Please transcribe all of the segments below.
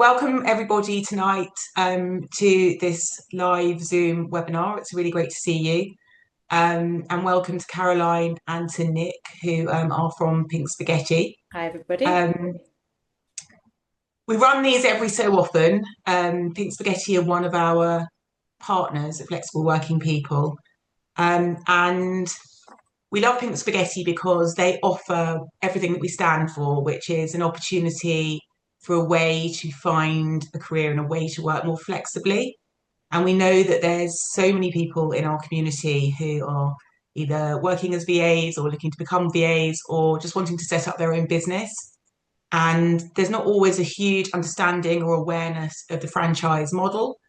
Welcome everybody tonight to this live Zoom webinar. It's really great to see you. And welcome to Caroline and to Nick, who are from Pink Spaghetti. Hi, everybody. We run these every so often. Pink Spaghetti are one of our partners at Flexible Working People. And we love Pink Spaghetti because they offer everything that we stand for, which is an opportunity for a way to find a career and a way to work more flexibly. And we know that there's so many people in our community who are either working as VAs or looking to become VAs or just wanting to set up their own business. And there's not always a huge understanding or awareness of the franchise model.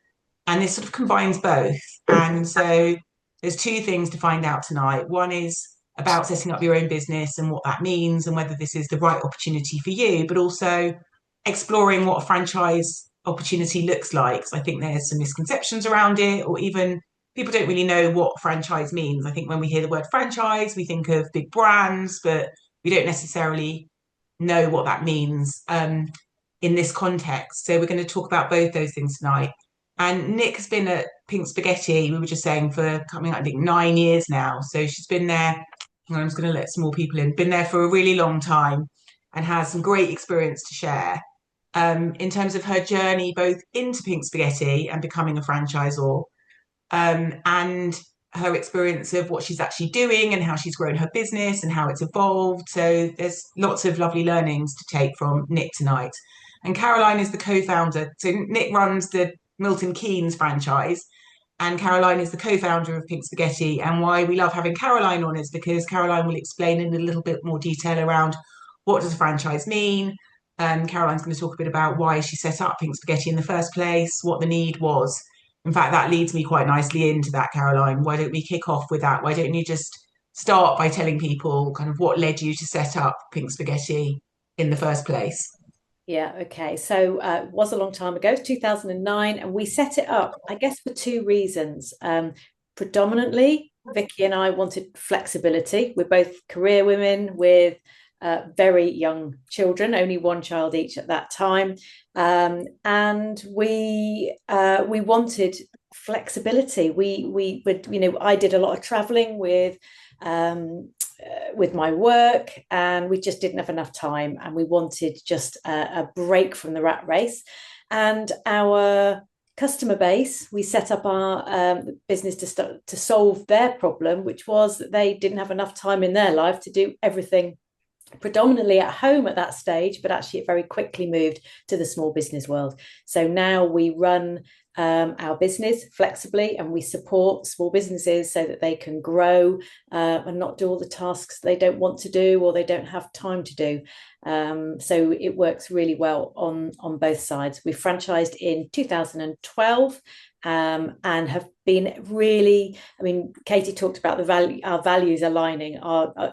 And this sort of combines both. And so there's two things to find out tonight. One is about setting up your own business and what that means and whether this is the right opportunity for you, but also exploring what a franchise opportunity looks like. So I think there's some misconceptions around it, or even people don't really know what franchise means. I think when we hear the word franchise, we think of big brands, but we don't necessarily know what that means in this context. So we're going to talk about both those things tonight. And Nick has been at Pink Spaghetti, we were just saying, for coming, I think, 9 years now. So she's been there, I'm just going to let some more people in, been there for a really long time and has some great experience to share in terms of her journey, both into Pink Spaghetti and becoming a franchisor, and her experience of what she's actually doing and how she's grown her business and how it's evolved. So there's lots of lovely learnings to take from Nick tonight. And Caroline is the co-founder. So Nick runs the Milton Keynes franchise, and Caroline is the co-founder of Pink Spaghetti. And why we love having Caroline on is because Caroline will explain in a little bit more detail around what does a franchise mean. Caroline's going to talk a bit about why she set up Pink Spaghetti in the first place, what the need was. In fact, that leads me quite nicely into that, Caroline. Why don't we kick off with that? Why don't you just start by telling people kind of what led you to set up Pink Spaghetti in the first place? Yeah, okay. So it was a long time ago, 2009, and we set it up, I guess, for two reasons. Predominantly, Vicky and I wanted flexibility. We're both career women with very young children, only one child each at that time, and we wanted flexibility. We would, I did a lot of traveling with my work, and we just didn't have enough time, and we wanted just a break from the rat race. And our customer base, we set up our business to solve their problem, which was that they didn't have enough time in their life to do everything predominantly at home at that stage, but actually it very quickly moved to the small business world. So now we run our business flexibly, and we support small businesses so that they can grow and not do all the tasks they don't want to do or they don't have time to do. So it works really well on both sides. We franchised in 2012 and have been really, Katy talked about our values aligning.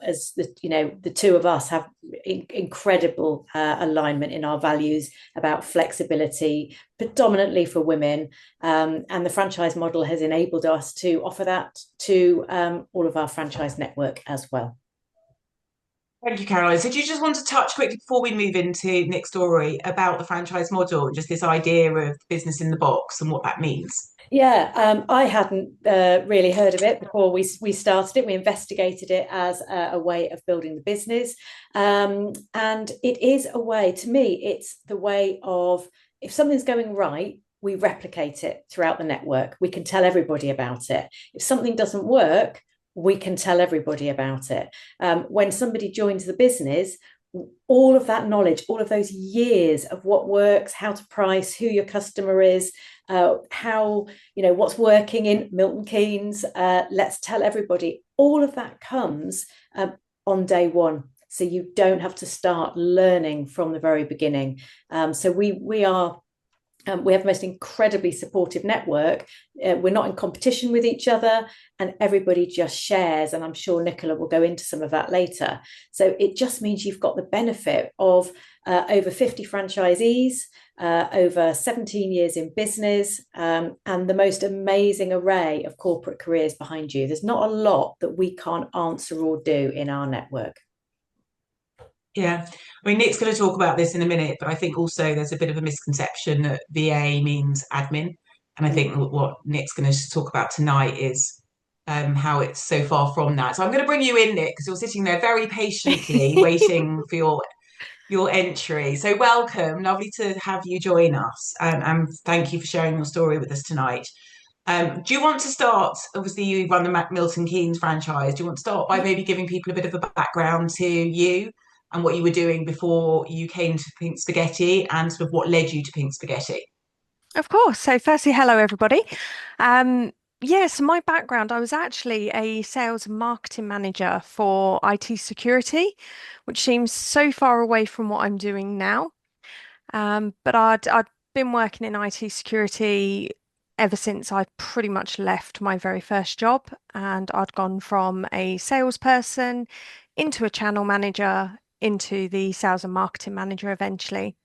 As the two of us have incredible alignment in our values about flexibility, predominantly for women, and the franchise model has enabled us to offer that to all of our franchise network as well. Thank you, Caroline. So do you just want to touch quickly before we move into Nick's story about the franchise model, just this idea of business in the box and what that means? Yeah, I hadn't really heard of it before we started it. We investigated it as a way of building the business. And it is a way, to me, it's the way of, if something's going right, we replicate it throughout the network. We can tell everybody about it. If something doesn't work, we can tell everybody about it. When somebody joins the business, all of that knowledge, all of those years of what works, how to price, who your customer is, how, what's working in Milton Keynes, let's tell everybody. All of that comes on day one. So you don't have to start learning from the very beginning. So we have the most incredibly supportive network. We're not in competition with each other, and everybody just shares. And I'm sure Nicola will go into some of that later. So it just means you've got the benefit of over 50 franchisees, over 17 years in business, and the most amazing array of corporate careers behind you. There's not a lot that we can't answer or do in our network. Yeah. I mean, Nick's going to talk about this in a minute, but I think also there's a bit of a misconception that VA means admin. And I think Mm. what Nick's going to talk about tonight is how it's so far from that. So I'm going to bring you in, Nick, because you're sitting there very patiently waiting for your entry. So welcome, lovely to have you join us, and thank you for sharing your story with us tonight. Do you want to start? Obviously, you run the Milton Keynes franchise. Do you want to start by maybe giving people a bit of a background to you and what you were doing before you came to Pink Spaghetti and sort of what led you to Pink Spaghetti? Of course. So, firstly, hello everybody. Um, yes, my background, I was actually a sales and marketing manager for IT security, which seems so far away from what I'm doing now. But I'd been working in IT security ever since I pretty much left my very first job, and I'd gone from a salesperson into a channel manager into the sales and marketing manager eventually.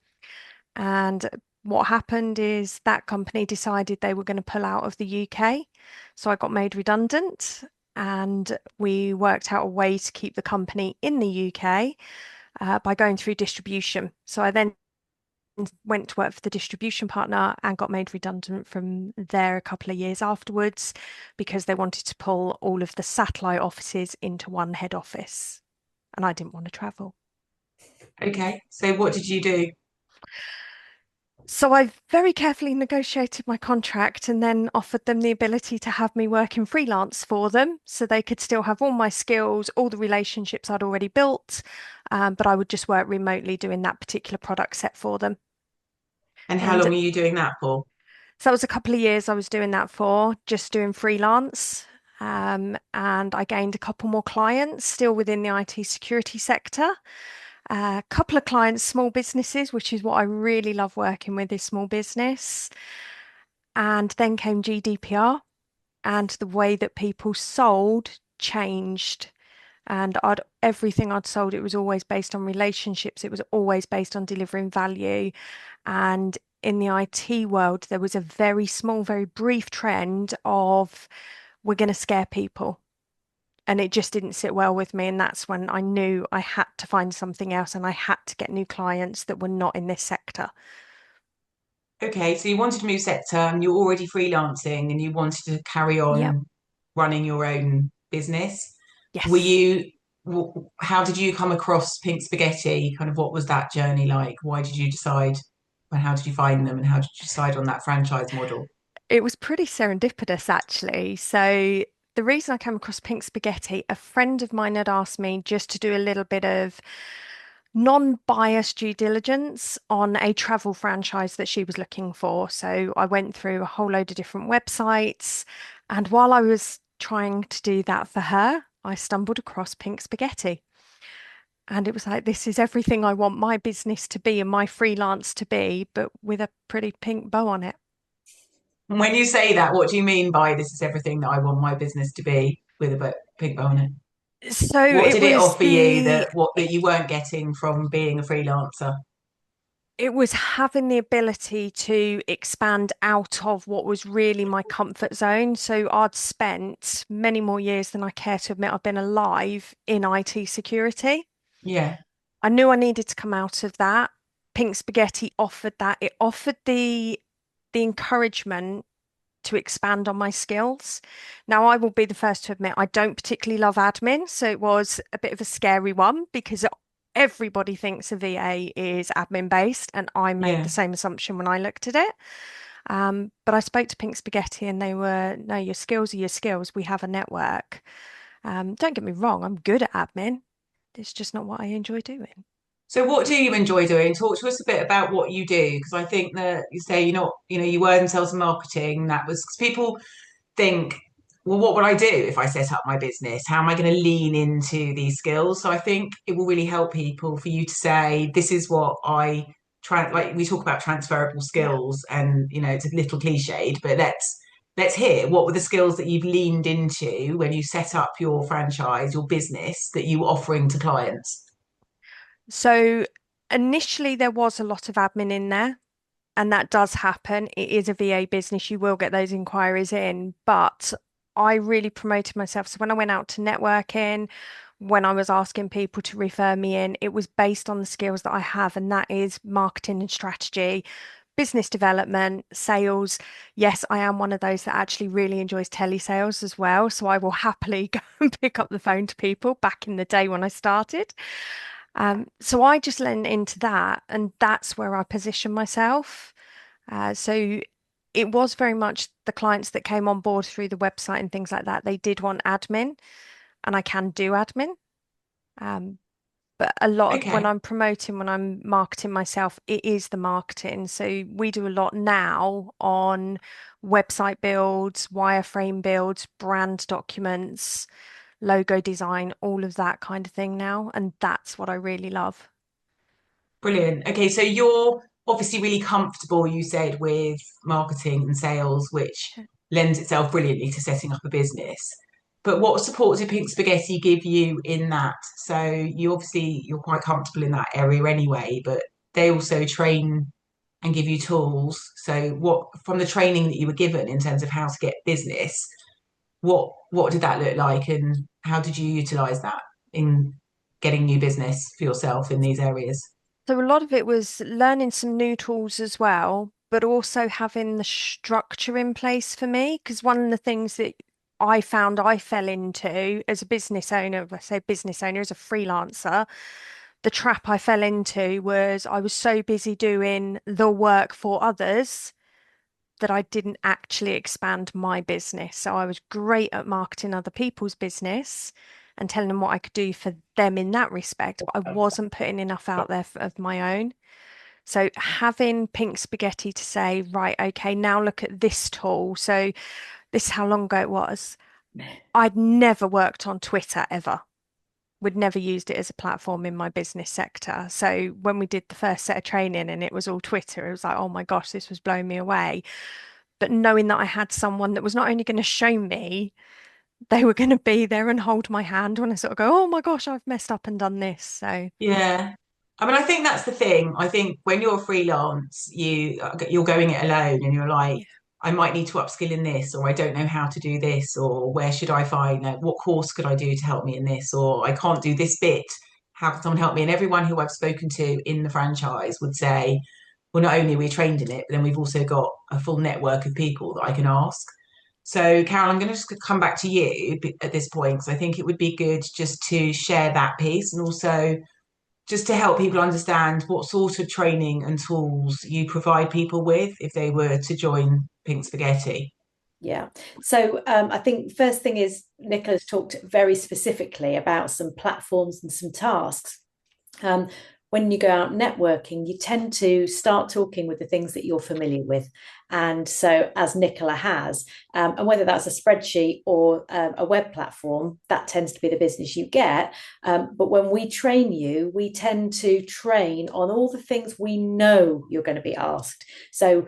And what happened is that company decided they were going to pull out of the UK. So I got made redundant, and we worked out a way to keep the company in the UK by going through distribution. So I then went to work for the distribution partner and got made redundant from there a couple of years afterwards because they wanted to pull all of the satellite offices into one head office. And I didn't want to travel. Okay, so what did you do? So I very carefully negotiated my contract and then offered them the ability to have me work in freelance for them so they could still have all my skills, all the relationships I'd already built, but I would just work remotely doing that particular product set for them. And how And long were you doing that for? so that was a couple of years I was doing that for, just doing freelance. And I gained a couple more clients still within the IT security sector. A couple of clients, small businesses, which is what I really love working with, is small business. And then came GDPR, and the way that people sold changed. And everything I'd sold, it was always based on relationships. It was always based on delivering value. And in the IT world, there was a very small, very brief trend of we're going to scare people. And it just didn't sit well with me. And that's when I knew I had to find something else and I had to get new clients that were not in this sector. Okay, so you wanted to move sector and you're already freelancing and you wanted to carry Yep. on running your own business. Were Yes. you, how did you come across Pink Spaghetti? Kind of what was that journey like? Why did you decide, and how did you find them, and how did you decide on that franchise model? It was pretty serendipitous, actually. So, the reason I came across Pink Spaghetti, a friend of mine had asked me just to do a little bit of non-biased due diligence on a travel franchise that she was looking for. So, I went through a whole load of different websites. And while I was trying to do that for her, I stumbled across Pink Spaghetti. And it was like, this is everything I want my business to be and my freelance to be, but with a pretty pink bow on it. And when you say that, what do you mean by this is everything that I want my business to be with a pink bow on it? So What it did it was offer you the that you weren't getting from being a freelancer? it was having the ability to expand out of what was really my comfort zone. So I'd spent many more years than I care to admit I've been alive in IT security. Yeah. I knew I needed to come out of that. Pink Spaghetti offered that. It offered the encouragement to expand on my skills. Now, I will be the first to admit I don't particularly love admin, so it was a bit of a scary one because everybody thinks a VA is admin based, and I made the Yeah. same assumption when I looked at it. But I spoke to Pink Spaghetti, and they were, no, your skills are your skills. We have a network. Don't get me wrong, I'm good at admin. It's just not what I enjoy doing. So what do you enjoy doing? Talk to us a bit about what you do, because I think that you say you're not, you were in sales and marketing. That was because people think, well, what would I do if I set up my business? How am I going to lean into these skills? So I think it will really help people for you to say, this is what I try. Like we talk about transferable Yeah. skills, and it's a little cliched, but let's hear what were the skills that you've leaned into when you set up your franchise, your business that you were offering to clients. So initially, there was a lot of admin in there. And that does happen. It is a VA business. You will get those inquiries in. But I really promoted myself. So when I went out to networking, when I was asking people to refer me in, it was based on the skills that I have, and that is marketing and strategy, business development, sales. Yes, I am one of those that actually really enjoys telesales as well. So I will happily go and pick up the phone to people back in the day when I started. So I just lent into that, and that's where I position myself. So it was very much the clients that came on board through the website and things like that. They did want admin, and I can do admin. Um, but a lot of when Okay. I'm promoting, when I'm marketing myself, it is the marketing. So we do a lot now on website builds, wireframe builds, brand documents, logo design, all of that kind of thing now. And that's what I really love. Brilliant. Okay, so you're obviously really comfortable, you said, with marketing and sales, which lends itself brilliantly to setting up a business. But what support did Pink Spaghetti give you in that? So you're quite comfortable in that area anyway, but they also train and give you tools. So what from the training that you were given in terms of how to get business, what did that look like and how did you utilize that in getting new business for yourself in these areas? So a lot of it was learning some new tools as well, but also having the structure in place for me. Because one of the things that I found I fell into as a business owner, I say business owner, as a freelancer, the trap I fell into was I was so busy doing the work for others that I didn't actually expand my business. So I was great at marketing other people's business and telling them what I could do for them in that respect, but I wasn't putting enough out there of my own. So having Pink Spaghetti to say, right, okay, now look at this tool. So this is how long ago it was. I'd never worked on Twitter ever. We'd never used it as a platform in my business sector. So when we did the first set of training and it was all Twitter, it was like, oh my gosh, this was blowing me away. But knowing that I had someone that was not only going to show me, they were going to be there and hold my hand when I sort of go, oh my gosh, I've messed up and done this. So Yeah. I mean, I think that's the thing. I think when you're freelance, you're going it alone and you're like, yeah, I might need to upskill in this, or I don't know how to do this, or where should I find what course could I do to help me in this, or I can't do this bit. How can someone help me? And everyone who I've spoken to in the franchise would say, well, not only are we trained in it, but then we've also got a full network of people that I can ask. So, Carol, I'm going to just come back to you at this point because I think it would be good just to share that piece and also just to help people understand what sort of training and tools you provide people with if they were to join Pink Spaghetti. Yeah. So I think first thing is Nicola's talked very specifically about some platforms and some tasks. Um, when you go out networking, you tend to start talking with the things that you're familiar with. And so, as Nicola has, and whether that's a spreadsheet or a web platform, that tends to be the business you get. But when we train you, we tend to train on all the things we know you're going to be asked. So,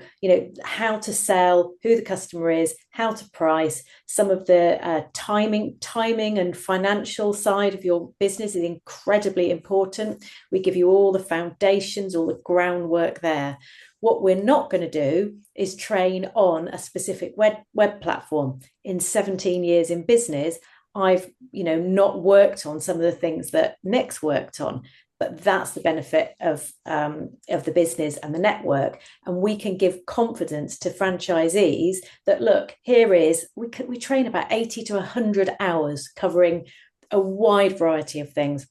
how to sell, who the customer is, how to price, some of the timing and financial side of your business is incredibly important. We give you all the foundations, all the groundwork there. What we're not going to do is train on a specific web platform. In 17 years in business, I've not worked on some of the things that Nick's worked on, but that's the benefit of the business and the network. And we can give confidence to franchisees that, look, we train about 80 to 100 hours covering a wide variety of things.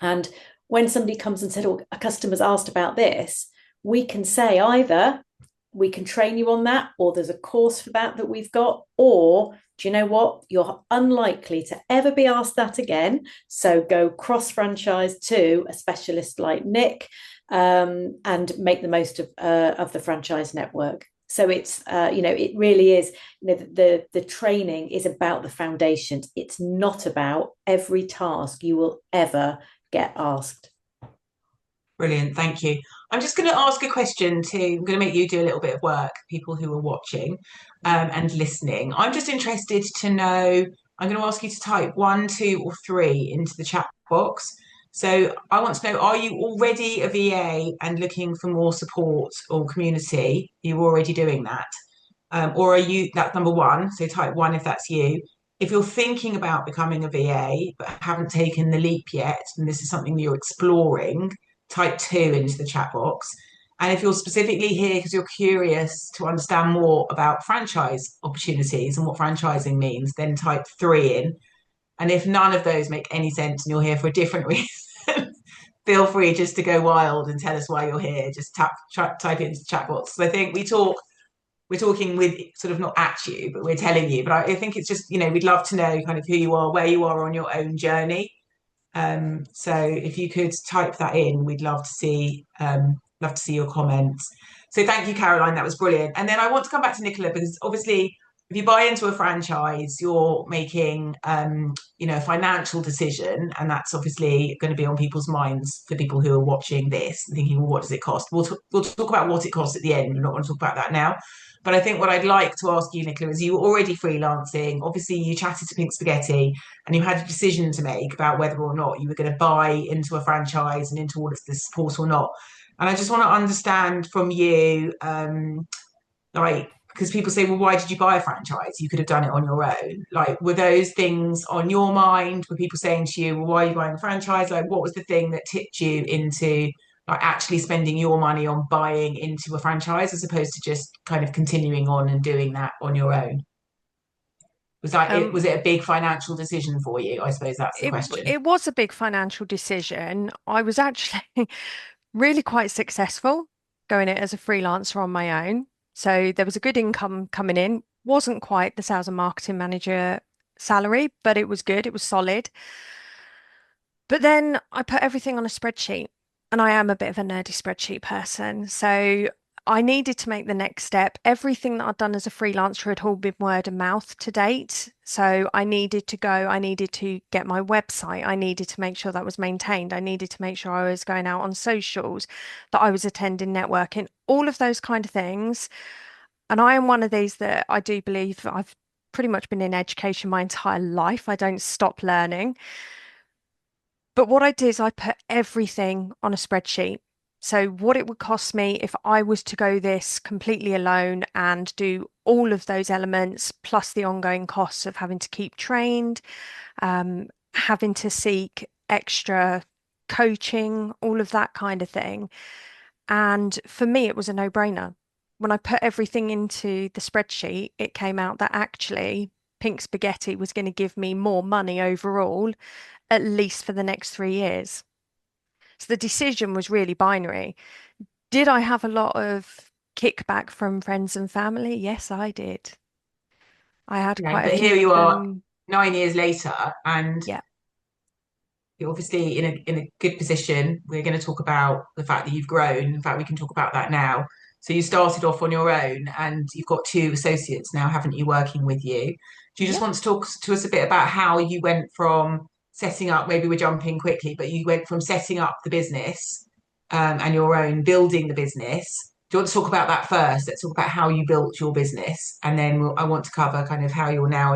And when somebody comes and said, oh, a customer's asked about this, we can say either we can train you on that, or there's a course for that we've got, or do you know what? You're unlikely to ever be asked that again. So go cross-franchise to a specialist like Nick and make the most of the franchise network. So it's, it really is, the training is about the foundations. It's not about every task you will ever get asked. Brilliant, thank you. I'm just going to ask a question I'm going to make you do a little bit of work, people who are watching and listening. I'm just interested to know, I'm going to ask you to type 1, 2, or 3 into the chat box. So I want to know, are you already a VA and looking for more support or community? Are you already doing that? Or are you, that's number 1, so type 1 if that's you. if you're thinking about becoming a VA but haven't taken the leap yet, and this is something you're exploring, type 2 into the chat box. And if you're specifically here because you're curious to understand more about franchise opportunities and what franchising means, then type 3 in. And if none of those make any sense and you're here for a different reason, feel free just to go wild and tell us why you're here. Just type it into the chat box. So I think we're talking with sort of not at you, but we're telling you. But I think it's just, we'd love to know kind of who you are, where you are on your own journey. So if you could type that in, we'd love to see your comments. So thank you, Caroline. That was brilliant. And then I want to come back to Nicola, because obviously if you buy into a franchise, you're making a financial decision, and that's obviously going to be on people's minds for people who are watching this, thinking, well, what does it cost? We'll talk about what it costs at the end. We're not going to talk about that now. But I think what I'd like to ask you, Nicola, is you were already freelancing. Obviously, you chatted to Pink Spaghetti and you had a decision to make about whether or not you were going to buy into a franchise and into all of this support or not. And I just want to understand from you, because people say, well, why did you buy a franchise? You could have done it on your own. Like, were those things on your mind? Were people saying to you, well, why are you buying a franchise? Like, what was the thing that tipped you into like actually spending your money on buying into a franchise as opposed to just kind of continuing on and doing that on your own? Was it a big financial decision for you? I suppose that's the question. It was a big financial decision. I was actually really quite successful going it as a freelancer on my own. So there was a good income coming in. Wasn't quite the sales and marketing manager salary, but it was good. It was solid. But then I put everything on a spreadsheet, and I am a bit of a nerdy spreadsheet person. So I needed to make the next step. Everything that I'd done as a freelancer had all been word of mouth to date. So I needed to get my website. I needed to make sure that was maintained. I needed to make sure I was going out on socials, that I was attending networking, all of those kind of things. And I am one of these that I do believe I've pretty much been in education my entire life. I don't stop learning. But what I did is I put everything on a spreadsheet. So what it would cost me if I was to go this completely alone and do all of those elements, plus the ongoing costs of having to keep trained, having to seek extra coaching, all of that kind of thing. And for me, it was a no-brainer. When I put everything into the spreadsheet, it came out that actually Pink Spaghetti was going to give me more money overall, at least for the next 3 years. So the decision was really binary. Did I have a lot of kickback from friends and family? Yes, I did. I had quite a but few here you of are them. 9 years later, and Yeah. you're obviously in a good position. We're going to talk about the fact that you've grown. In fact, we can talk about that now. So you started off on your own, and you've got 2 associates now, haven't you, working with you? Do you just Yeah. want to talk to us a bit about how you went from setting up, maybe we're jumping quickly, but you went from setting up the business and your own, building the business. Do you want to talk about that first? Let's talk about how you built your business, and then I want to cover kind of how you're now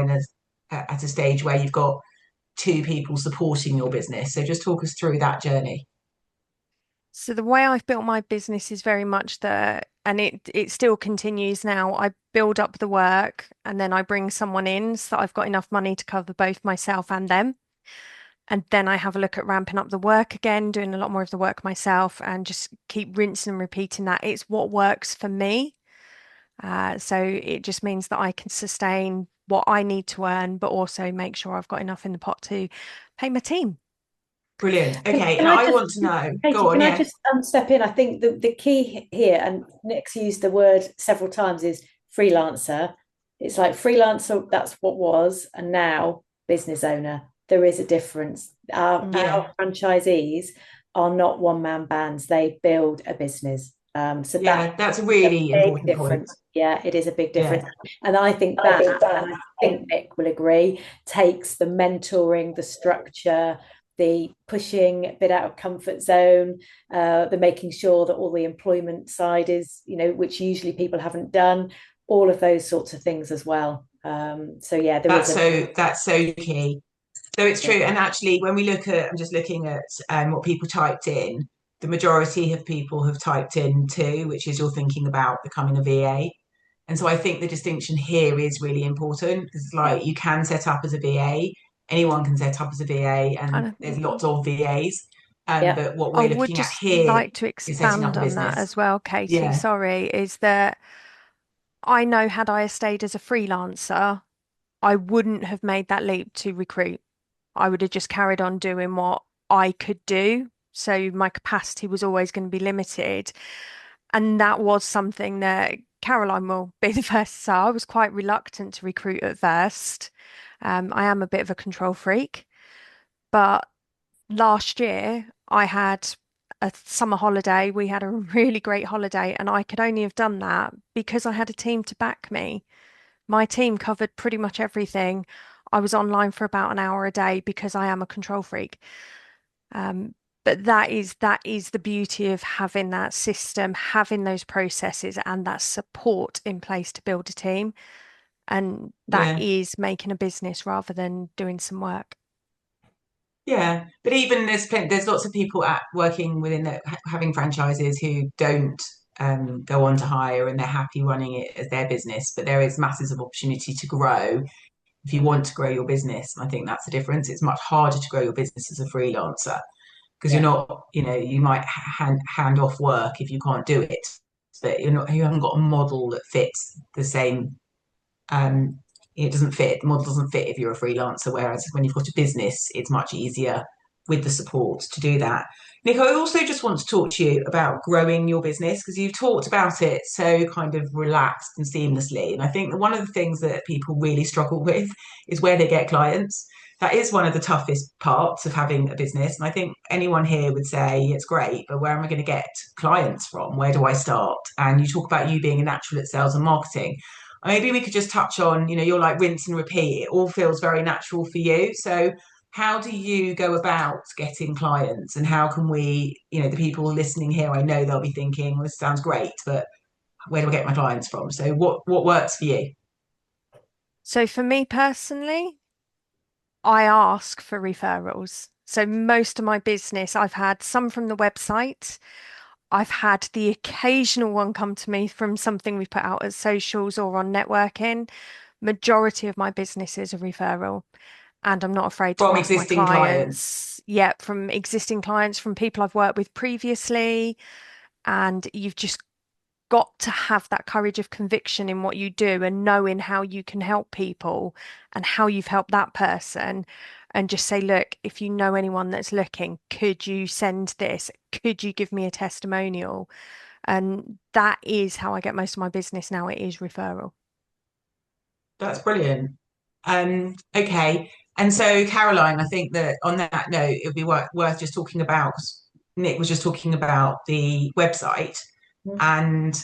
at a stage where you've got 2 people supporting your business. So just talk us through that journey. So the way I've built my business is very much and it still continues now. I build up the work and then I bring someone in so that I've got enough money to cover both myself and them. And then I have a look at ramping up the work again, doing a lot more of the work myself, and just keep rinsing and repeating that. It's what works for me. So it just means that I can sustain what I need to earn, but also make sure I've got enough in the pot to pay my team. Brilliant. Okay, Can now I I just, want to know. Katie, Go on, can I yeah. just step in? I think the key here, and Nick's used the word several times, is freelancer. It's like freelancer, that's what was, and now business owner. There is a difference. Our franchisees are not one-man bands. They build a business. So that's a really important difference. point. Yeah, it is a big difference. And I think that, and I think Nick will agree, takes the mentoring, the structure, the pushing a bit out of comfort zone, the making sure that all the employment side is, which usually people haven't done, all of those sorts of things as well. So yeah, that's so key. So it's true. And actually, when we look at, I'm just looking at what people typed in, the majority of people have typed in 2, which is you're thinking about becoming a VA. And so I think the distinction here is really important, because like you can set up as a VA, anyone can set up as a VA, and And there's lots of VAs. Yeah. But what I we're would looking at just here like to is setting up expand a on that business. as well, Katie. Yeah, Sorry, is that I know had I stayed as a freelancer, I wouldn't have made that leap to recruit. I would have just carried on doing what I could do. So my capacity was always going to be limited. And that was something that Caroline will be the first to say. I was quite reluctant to recruit at first. I am a bit of a control freak, but last year I had a summer holiday. We had a really great holiday, and I could only have done that because I had a team to back me. My team covered pretty much everything. I was online for about an hour a day because I am a control freak. Um, but that is the beauty of having that system, having those processes and that support in place to build a team. And that yeah. is making a business rather than doing some work. Yeah, but even there's lots of people at working within having franchises who don't go on to hire, and they're happy running it as their business. But there is masses of opportunity to grow if you want to grow your business. And I think that's the difference. It's much harder to grow your business as a freelancer, because you're Yeah. not, you might hand off work if you can't do it, but you haven't got a model that fits the same. um, it doesn't fit. The model doesn't fit if you're a freelancer. Whereas when you've got a business, it's much easier with the support to do that. Nick, I also just want to talk to you about growing your business, because you've talked about it so kind of relaxed and seamlessly. And I think that one of the things that people really struggle with is where they get clients. That is one of the toughest parts of having a business. And I think anyone here would say it's great, but where am I going to get clients from? Where do I start? And you talk about you being a natural at sales and marketing. Maybe we could just touch on, you're like rinse and repeat. It all feels very natural for you. So how do you go about getting clients, and how can we, the people listening here, I know they'll be thinking, well, this sounds great, but where do I get my clients from? So what works for you? So for me personally, I ask for referrals. So most of my business, I've had some from the website. I've had the occasional one come to me from something we put out as socials or on networking. Majority of my business is a referral, and I'm not afraid to From ask my existing clients? clients. Yeah, from existing clients, from people I've worked with previously. And you've just got to have that courage of conviction in what you do and knowing how you can help people and how you've helped that person, and just say, look, if you know anyone that's looking, could you send this? Could you give me a testimonial? And that is how I get most of my business now. It is referral. That's brilliant. Okay. And so, Caroline, I think that on that note, it would be worth just talking about, 'cause Nick was just talking about the website. Mm. And,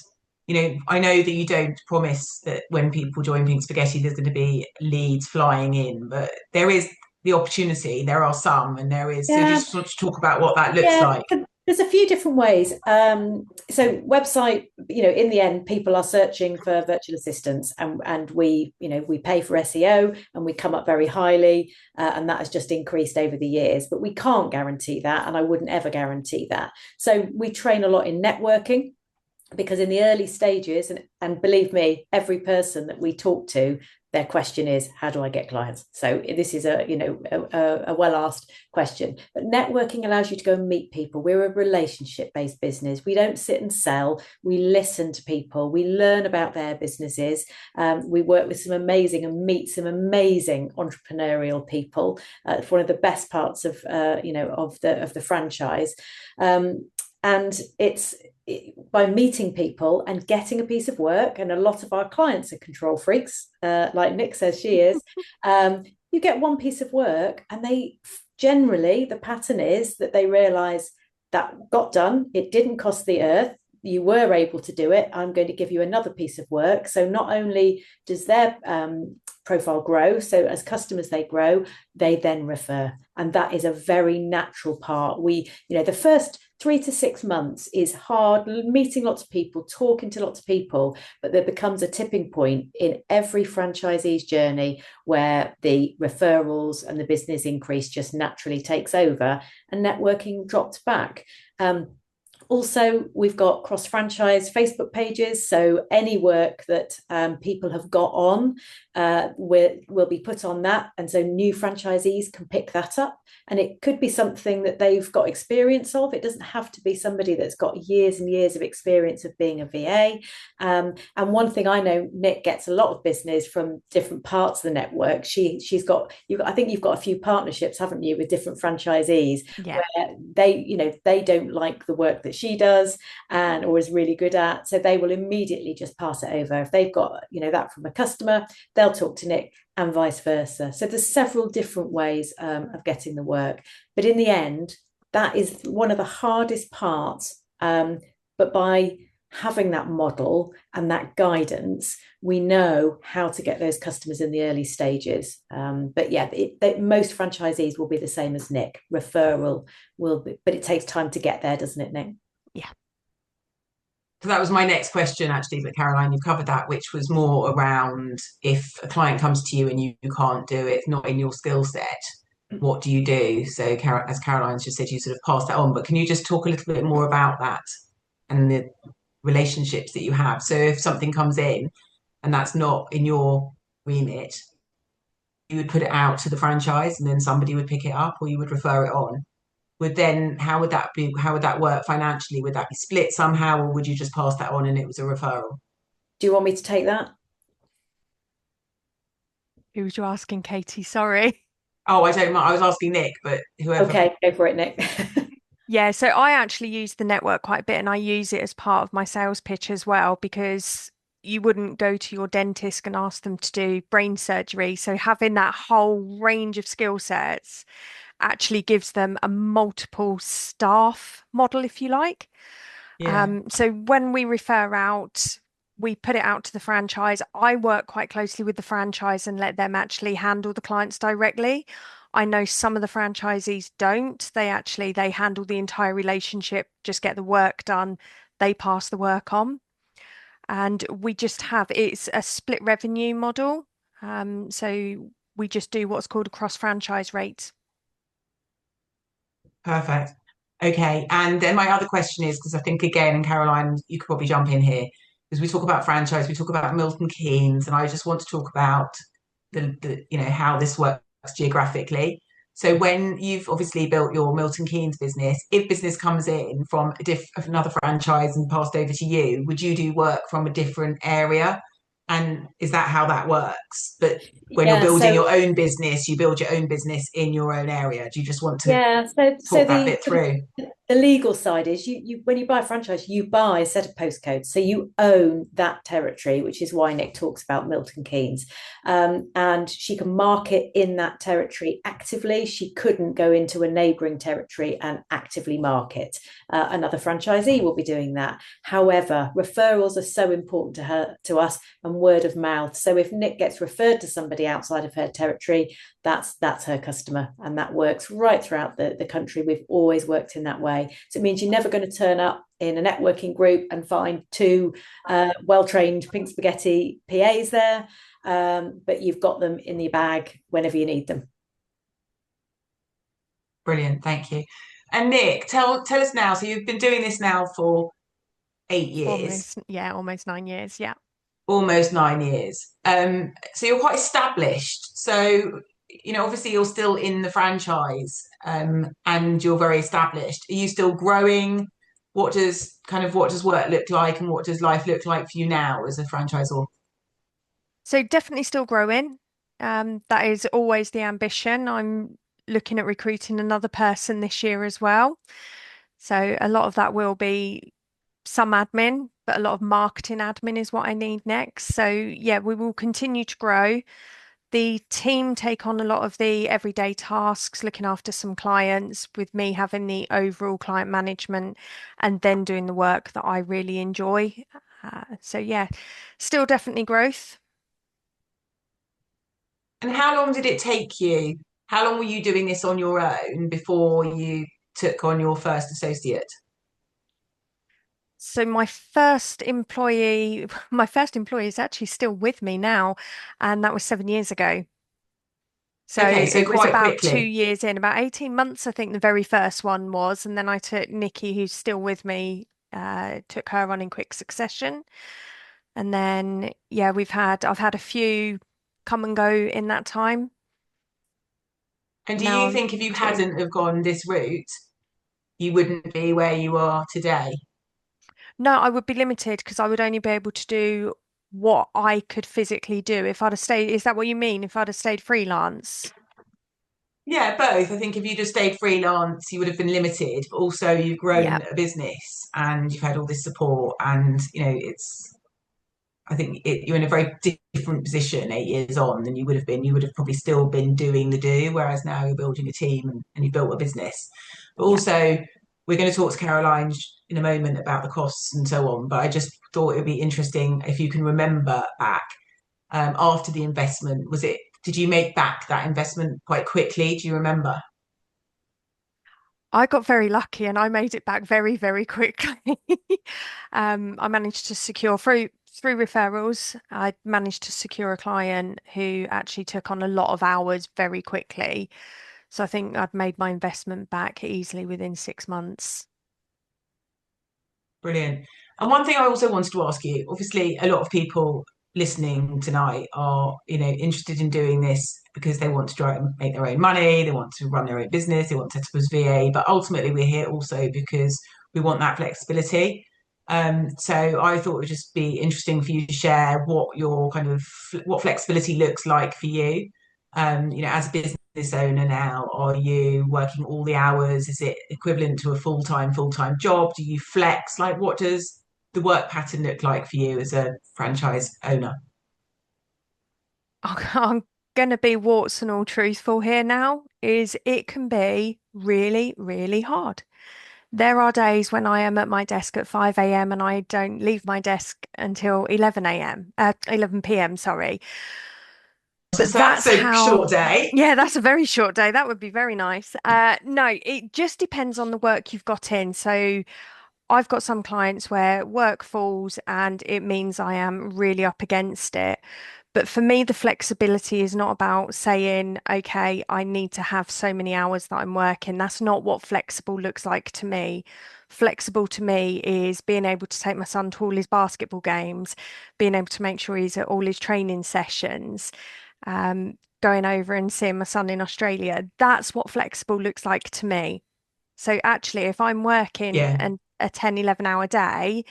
I know that you don't promise that when people join Pink Spaghetti, there's going to be leads flying in, but there is the opportunity. There are some, and there is. So Yeah. just want to talk about what that looks Yeah, like. there's a few different ways. So website, in the end, people are searching for virtual assistants, and we pay for SEO, and we come up very highly, and that has just increased over the years. But we can't guarantee that, and I wouldn't ever guarantee that. So we train a lot in networking, because in the early stages, and believe me, every person that we talk to, their question is, how do I get clients? So this is a well asked question. But networking allows you to go and meet people. We're a relationship based business. We don't sit and sell. We listen to people. We learn about their businesses. We work with some amazing and meet some amazing entrepreneurial people. It's one of the best parts of the franchise. And it's by meeting people and getting a piece of work, and a lot of our clients are control freaks, like Nick says she is. You get one piece of work, and they generally, the pattern is that they realize that got done, it didn't cost the earth, you were able to do it, I'm going to give you another piece of work. So not only does their profile grow, so as customers they grow, they then refer, and that is a very natural part. The first 3 to 6 months is hard, meeting lots of people, talking to lots of people, but there becomes a tipping point in every franchisee's journey where the referrals and the business increase just naturally takes over, and networking drops back. Also, we've got cross-franchise Facebook pages. So any work that people have got on will be put on that. And so new franchisees can pick that up. And it could be something that they've got experience of. It doesn't have to be somebody that's got years and years of experience of being a VA. And one thing I know, Nick gets a lot of business from different parts of the network. She's got, I think you've got a few partnerships, haven't you, with different franchisees Yeah. where they don't like the work that she does and or is really good at. So they will immediately just pass it over. If they've got, that from a customer, they'll talk to Nick and vice versa. So there's several different ways of getting the work. But in the end, that is one of the hardest parts. But by having that model and that guidance, we know how to get those customers in the early stages. But yeah, most franchisees will be the same as Nick. Referral will be, but it takes time to get there, doesn't it, Nick? Yeah. So that was my next question, actually, but Caroline, you've covered that, which was more around if a client comes to you and you can't do it, not in your skill set, what do you do? So, as Caroline's just said, you sort of pass that on, but can you just talk a little bit more about that and the relationships that you have? So, if something comes in and that's not in your remit, you would put it out to the franchise and then somebody would pick it up or you would refer it on. How would that work financially? Would that be split somehow, or would you just pass that on and it was a referral? Do you want me to take that? Who was you asking, Katie? Sorry. Oh, I don't mind. I was asking Nick, but whoever. Okay, go for it, Nick. Yeah, so I actually use the network quite a bit and I use it as part of my sales pitch as well because you wouldn't go to your dentist and ask them to do brain surgery. So having that whole range of skill sets actually gives them a multiple staff model, if you like. Yeah. So when we refer out, we put it out to the franchise. I work quite closely with the franchise and let them actually handle the clients directly. I know some of the franchisees don't. They handle the entire relationship, just get the work done. They pass the work on. And we just have it's a split revenue model. So we just do what's called a cross franchise rate. Perfect. Okay. And then my other question is, because I think again, and Caroline, you could probably jump in here, because we talk about franchise, we talk about Milton Keynes, and I just want to talk about the how this works geographically. So when you've obviously built your Milton Keynes business, if business comes in from another franchise and passed over to you, would you do work from a different area? And is that how that works? But when you're Yeah, building so your own business, you build your own business in your own area. Do you just want to yeah, so talk that bit through? the legal side is you when you buy a franchise, you buy a set of postcodes, so you own that territory, which is why Nick talks about Milton Keynes, and she can market in that territory actively. She couldn't go into a neighbouring territory and actively market. Another franchisee will be doing that. However, referrals are so important to us, and word of mouth. So if Nick gets referred to somebody outside of her territory, that's her customer, and that works right throughout the country. We've always worked in that way. So it means you're never going to turn up in a networking group and find two well-trained pink spaghetti PAs there, but you've got them in your bag whenever you need them. Brilliant, thank you. And Nick, tell us now. So you've been doing this now for 8 years, Almost 9 years. Yeah. almost 9 years. So you're quite established. So obviously you're still in the franchise, and you're very established. Are you still growing? What does work look like, and what does life look like for you now as a franchisor? So definitely still growing. That is always the ambition. I'm looking at recruiting another person this year as well. So a lot of that will be some admin, but a lot of marketing admin is what I need next. So yeah, we will continue to grow. The team take on a lot of the everyday tasks, looking after some clients, with me having the overall client management and then doing the work that I really enjoy. So yeah, still definitely growth. And how long did it take you? How long were you doing this on your own before you took on your first associate? So my first employee is actually still with me now, and that was 7 years ago. So Okay, so it was quite about two quickly. years in, about 18 months, I think the very first one was. And then I took Nikki, who's still with me, took her on in quick succession. And then, yeah, I've had a few come and go in that time. And do Now you I'm think if you two. hadn't have gone this route, you wouldn't be where you are today? No, I would be limited because I would only be able to do what I could physically do if I'd have stayed. Is that what you mean? If I'd have stayed freelance? Yeah, both. I think if you just stayed freelance, you would have been limited, but also you've Yeah, grown a business and you've had all this support, and it's. I think you're in a very different position 8 years on than you would have been. You would have probably still been doing the do, whereas now you're building a team and you've built a business. But yeah. also, we're going to talk to Caroline in a moment about the costs and so on. But I just thought it would be interesting if you can remember back after the investment. Did you make back that investment quite quickly? Do you remember? I got very lucky and I made it back very, very quickly. I managed to secure through referrals. I managed to secure a client who actually took on a lot of hours very quickly. So I think I'd made my investment back easily within 6 months. Brilliant. And one thing I also wanted to ask you, obviously, a lot of people listening tonight are, interested in doing this because they want to try and make their own money, they want to run their own business, they want to set up as VA, but ultimately we're here also because we want that flexibility. So I thought it would just be interesting for you to share what your kind of what flexibility looks like for you. As a business owner now, are you working all the hours? Is it equivalent to a full-time job? Do you flex? Like, what does the work pattern look like for you as a franchise owner? I'm going to be warts and all truthful here now, is it can be really, really hard. There are days when I am at my desk at 5 a.m. and I don't leave my desk until 11 a.m., 11 p.m., sorry. But So that's that's a how, short day. yeah, that's a very short day. That would be very nice. No, it just depends on the work you've got in. So I've got some clients where work falls and it means I am really up against it. But for me, the flexibility is not about saying, okay, I need to have so many hours that I'm working. That's not what flexible looks like to me. Flexible to me is being able to take my son to all his basketball games, being able to make sure he's at all his training sessions, going over and seeing my son in Australia. That's what flexible looks like to me. So actually, if I'm working Yeah, a 10, 11-hour day,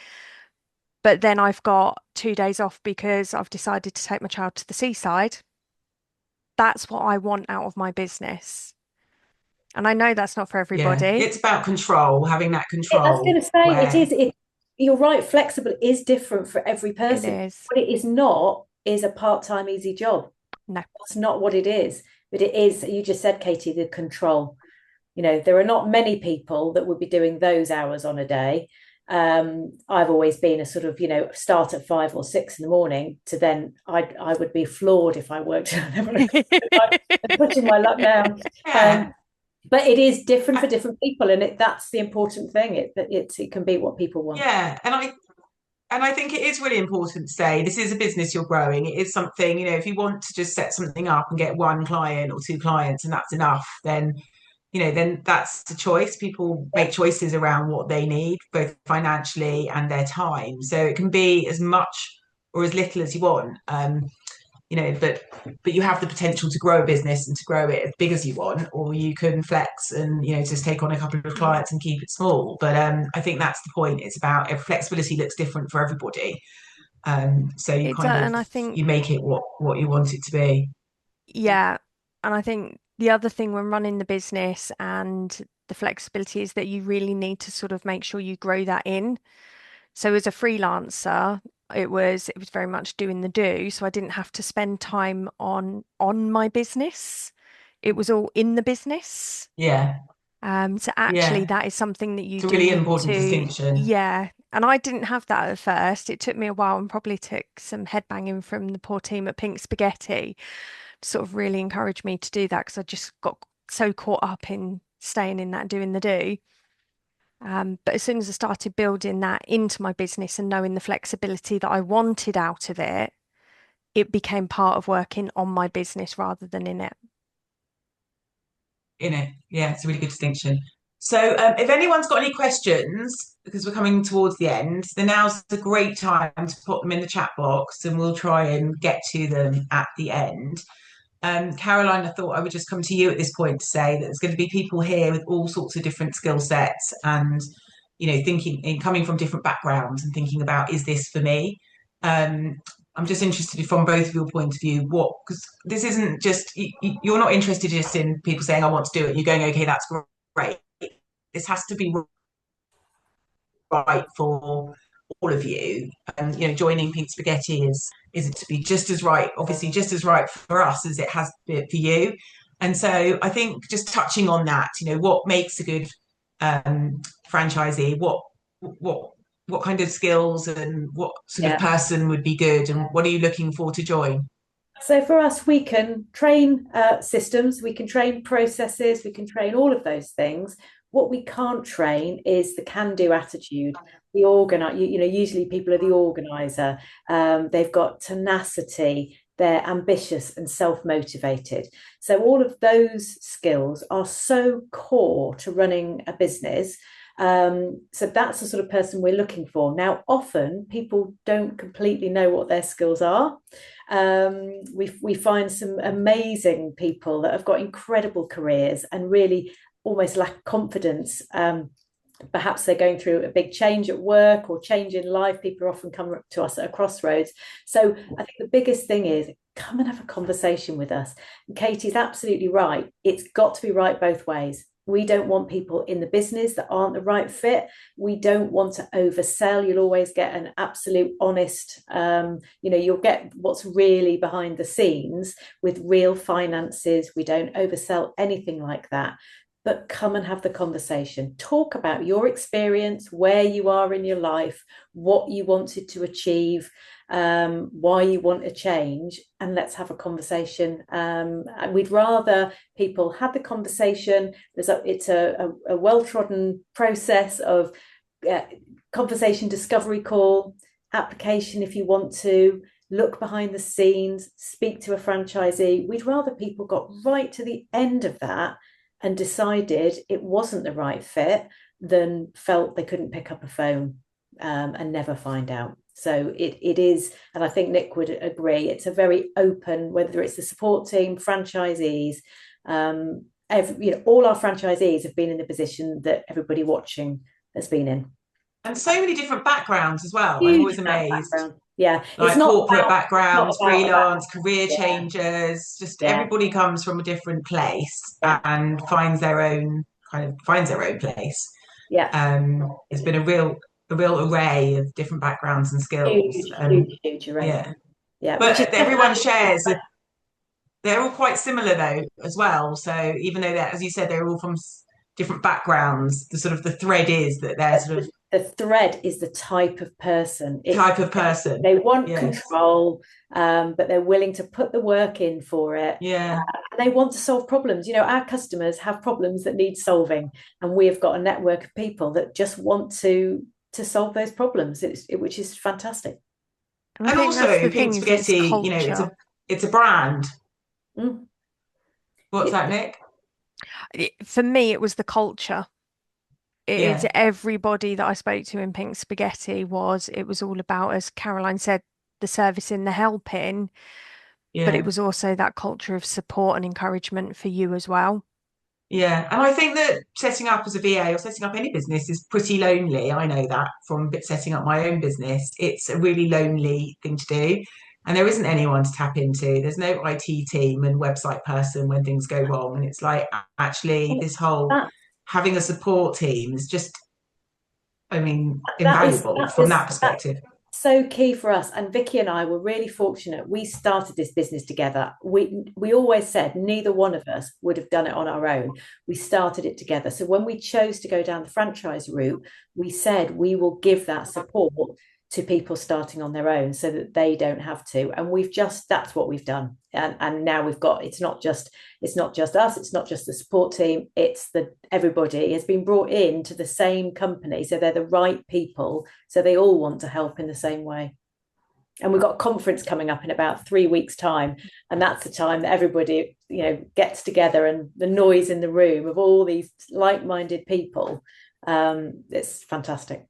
but then I've got 2 days off because I've decided to take my child to the seaside, that's what I want out of my business. And I know that's not for yeah. everybody. It's about control, having that I was going control to say it where, is. You're right. Flexible is different for every It person. is. What it is not is a part-time easy job. No. That's not what it is. But it is. You just said, Katie, the control. There are not many people that would be doing those hours on a day. I've always been a sort of, start at 5 or 6 in the morning to then I would be floored if I worked I'm pushing my luck now. yeah. But it is different for different people, and that's the important thing. It can be what people want. Yeah, and I think it is really important to say this is a business you're growing. It is something, if you want to just set something up and get one client or two clients and that's enough, then that's the choice. People Yeah. make choices around what they need, both financially and their time. So it can be as much or as little as you want. But you have the potential to grow a business and to grow it as big as you want, or you can flex and just take on a couple of Yeah, clients and keep it small. But I think that's the point. It's about flexibility looks different for everybody. So you it kind does. of And I think, you make it what you want it to be. yeah. And I think the other thing when running the business and the flexibility is that you really need to sort of make sure you grow that in. So as a freelancer, it was very much doing the do. So I didn't have to spend time on my business. It was all in the business. Yeah, So actually yeah. that is something that you It's a do really need important to, distinction. yeah. And I didn't have that at first. It took me a while and probably took some headbanging from the poor team at Pink Spaghetti to sort of really encourage me to do that because I just got so caught up in staying in that doing the do. But as soon as I started building that into my business and knowing the flexibility that I wanted out of it, it became part of working on my business rather than in it. in it. Yeah, it's a really good distinction. So if anyone's got any questions, because we're coming towards the end, then now's a great time to put them in the chat box and we'll try and get to them at the end. Caroline, I thought I would just come to you at this point to say that there's going to be people here with all sorts of different skill sets and, thinking and coming from different backgrounds and thinking about, is this for me? I'm just interested from both of your point of view, because this isn't just, you're not interested just in people saying, I want to do it. You're going, okay, that's great. This has to be right for all of you. And joining Pink Spaghetti is it to be just as right, obviously just as right for us as it has been for you. And so I think just touching on that, what makes a good franchisee, what kind of skills and what sort of person would be good, and what are you looking for to join? So for us, we can train systems, we can train processes, we can train all of those things. What we can't train is the can-do attitude. Usually people are the organizer. They've got tenacity. They're ambitious and self-motivated. So all of those skills are so core to running a business. So that's the sort of person we're looking for. Now, often people don't completely know what their skills are. We find some amazing people that have got incredible careers and really almost lack confidence. Perhaps they're going through a big change at work or change in life. People often come up to us at a crossroads. So I think the biggest thing is come and have a conversation with us. And Katie's absolutely right. It's got to be right both ways. We don't want people in the business that aren't the right fit. We don't want to oversell. You'll always get an absolute honest, you'll get what's really behind the scenes with real finances. We don't oversell anything like that. But come and have the conversation. Talk about your experience, where you are in your life, what you wanted to achieve, why you want a change, and let's have a conversation. And we'd rather people have the conversation. It's a well-trodden process of conversation, discovery call, application if you want to, look behind the scenes, speak to a franchisee. We'd rather people got right to the end of that and decided it wasn't the right fit than felt they couldn't pick up a phone and never find out. So it is, and I think Nick would agree, it's a very open, whether it's the support team, franchisees, all our franchisees have been in the position that everybody watching has been in. And so many different backgrounds as well. I'm always amazed. Yeah, like it's not corporate backgrounds, freelance, that. career changers, just everybody comes from a different place and finds their own place. It's been a real array of different backgrounds and skills. Huge array. But everyone shares that they're all quite similar though as well. So even though as you said, they're all from different backgrounds, the thread is that they're the thread is the type of person. They want control, but they're willing to put the work in for it. They want to solve problems. Our customers have problems that need solving, and we have got a network of people that just want to solve those problems, which is fantastic. And also Pink Spaghetti, it's a brand. What's that, Nick? For me, it was the culture. It's everybody that I spoke to in Pink Spaghetti it was all about, as Caroline said, the service in the helping, but it was also that culture of support and encouragement for you as well. Yeah, and I think that setting up as a VA or setting up any business is pretty lonely. I know that from setting up my own business. It's a really lonely thing to do. And there isn't anyone to tap into. There's no IT team and website person when things go wrong. And it's like, actually, this whole having a support team is just, invaluable from that perspective. So key for us. And Vicky and I were really fortunate. We started this business together. We always said neither one of us would have done it on our own. We started it together. So when we chose to go down the franchise route, we said we will give that support to people starting on their own so that they don't have to. And that's what we've done. And now we've got, it's not just us, it's not just the support team, it's everybody has been brought into the same company. So they're the right people. So they all want to help in the same way. And we've got a conference coming up in about 3 weeks' time, and that's the time that everybody, gets together, and the noise in the room of all these like-minded people, it's fantastic.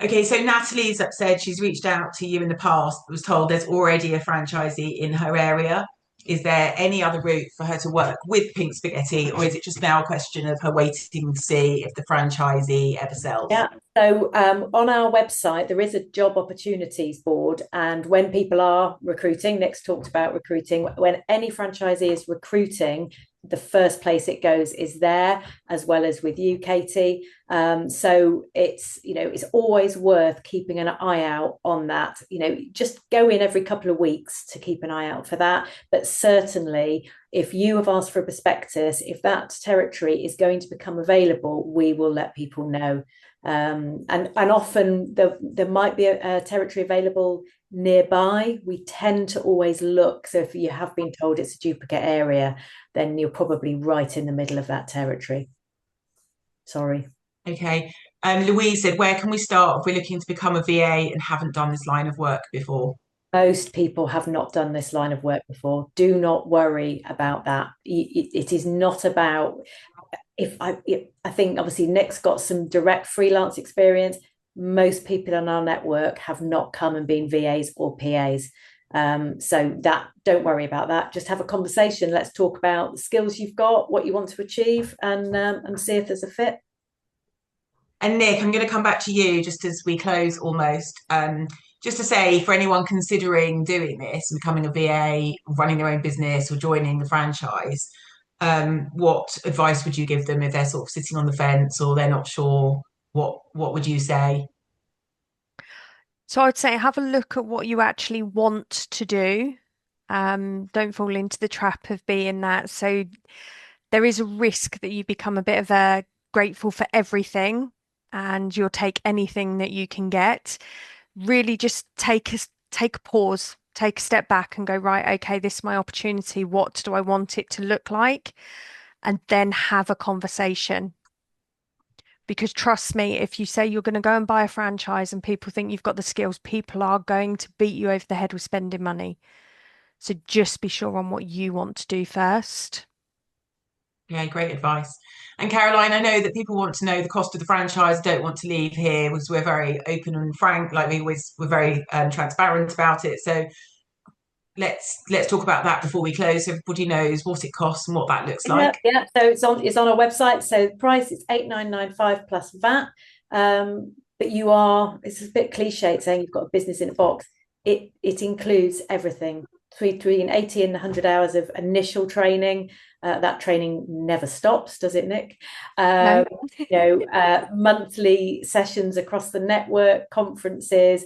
Okay, so Natalie's said she's reached out to you in the past, was told there's already a franchisee in her area. Is there any other route for her to work with Pink Spaghetti, or is it just now a question of her waiting to see if the franchisee ever sells? Yeah. So on our website, there is a job opportunities board. And when people are recruiting, Nick's talked about recruiting, when any franchisee is recruiting, the first place it goes is there, as well as with you, Katy. So it's always worth keeping an eye out on that. Just go in every couple of weeks to keep an eye out for that. But certainly, if you have asked for a prospectus, if that territory is going to become available, we will let people know. And often there might be a territory available nearby. We tend to always look. So if you have been told it's a duplicate area, then you're probably right in the middle of that territory. Sorry. Okay. Louise said, where can we start if we're looking to become a VA and haven't done this line of work before? Most people have not done this line of work before. Do not worry about that. It is not about, I think obviously Nick's got some direct freelance experience. Most people in our network have not come and been VAs or PAs. So don't worry about that. Just have a conversation. Let's talk about the skills you've got, what you want to achieve, and see if there's a fit. And Nick, I'm going to come back to you just as we close almost. Just to say, for anyone considering doing this, becoming a VA, running their own business, or joining the franchise, what advice would you give them if they're sort of sitting on the fence or they're not sure? What would you say? So I'd say have a look at what you actually want to do. Don't fall into the trap of being that. So there is a risk that you become a bit of a grateful for everything and you'll take anything that you can get. Really just take a pause, take a step back and go, right, okay, this is my opportunity. What do I want it to look like? And then have a conversation. Because trust me, if you say you're going to go and buy a franchise and people think you've got the skills, people are going to beat you over the head with spending money. So just be sure on what you want to do first. Yeah, great advice. And Caroline, I know that people want to know the cost of the franchise, don't want to leave here because we're very open and frank, like we're very transparent about it. So let's talk about that before we close, so everybody knows what it costs and what that looks like. Yeah. So it's on our website. So the price is 8,995 plus VAT. But it's a bit cliche saying you've got a business in a box. It includes everything between 80 and 100 hours of initial training. That training never stops, does it, Nick? No. Monthly sessions across the network, conferences,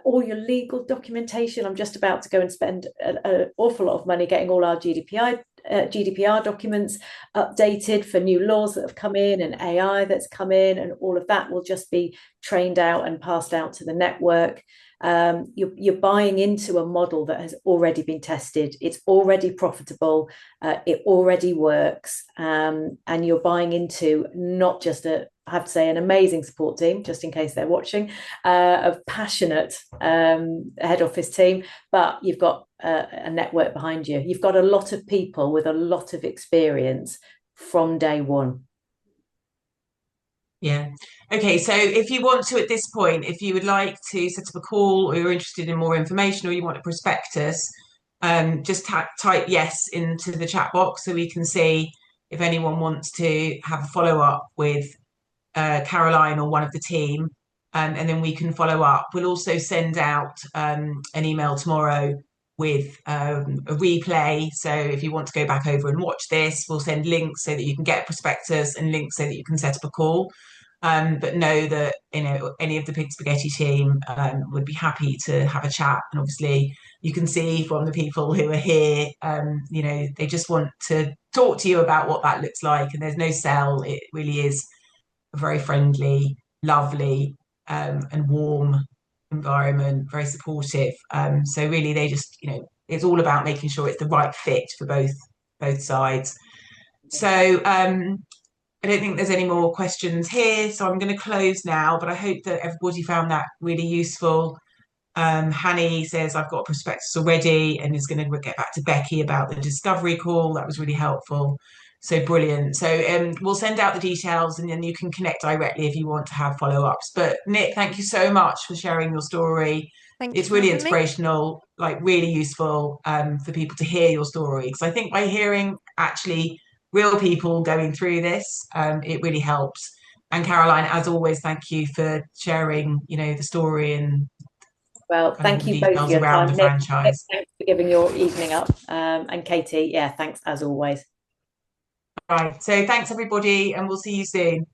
all your legal documentation. I'm just about to go and spend an awful lot of money getting all our GDPR documents updated for new laws that have come in and AI that's come in, and all of that will just be trained out and passed out to the network. You're buying into a model that has already been tested. It's already profitable. It already works. And you're buying into not just I have to say, an amazing support team, just in case they're watching, of passionate head office team, but you've got a network behind you. You've got a lot of people with a lot of experience from day one. Yeah. Okay. So if you want to, at this point, if you would like to set up a call or you're interested in more information or you want a prospectus, just type yes into the chat box so we can see if anyone wants to have a follow up with Caroline or one of the team. And then we can follow up. We'll also send out an email tomorrow with a replay. So if you want to go back over and watch this, we'll send links so that you can get a prospectus and links so that you can set up a call. But know that any of the Pig Spaghetti team would be happy to have a chat. And obviously, you can see from the people who are here, they just want to talk to you about what that looks like. And there's no sell. It really is a very friendly, lovely, and warm environment, very supportive. So really, they just it's all about making sure it's the right fit for both sides. So I don't think there's any more questions here, so I'm going to close now, but I hope that everybody found that really useful. Hanny says, I've got a prospectus already and is going to get back to Becky about the discovery call. That was really helpful. So brilliant. So we'll send out the details and then you can connect directly if you want to have follow-ups. But Nick, thank you so much for sharing your story. Thank you It's for really having me. inspirational, like really useful for people to hear your story. Because I think by hearing actually real people going through this, it really helps. And Caroline, as always, thank you for sharing, the story and Well, kind of all thank the you both for details your around the time. Nick, franchise. thanks for giving your evening up. And Katie, yeah, thanks as always. Right. So thanks everybody, and we'll see you soon.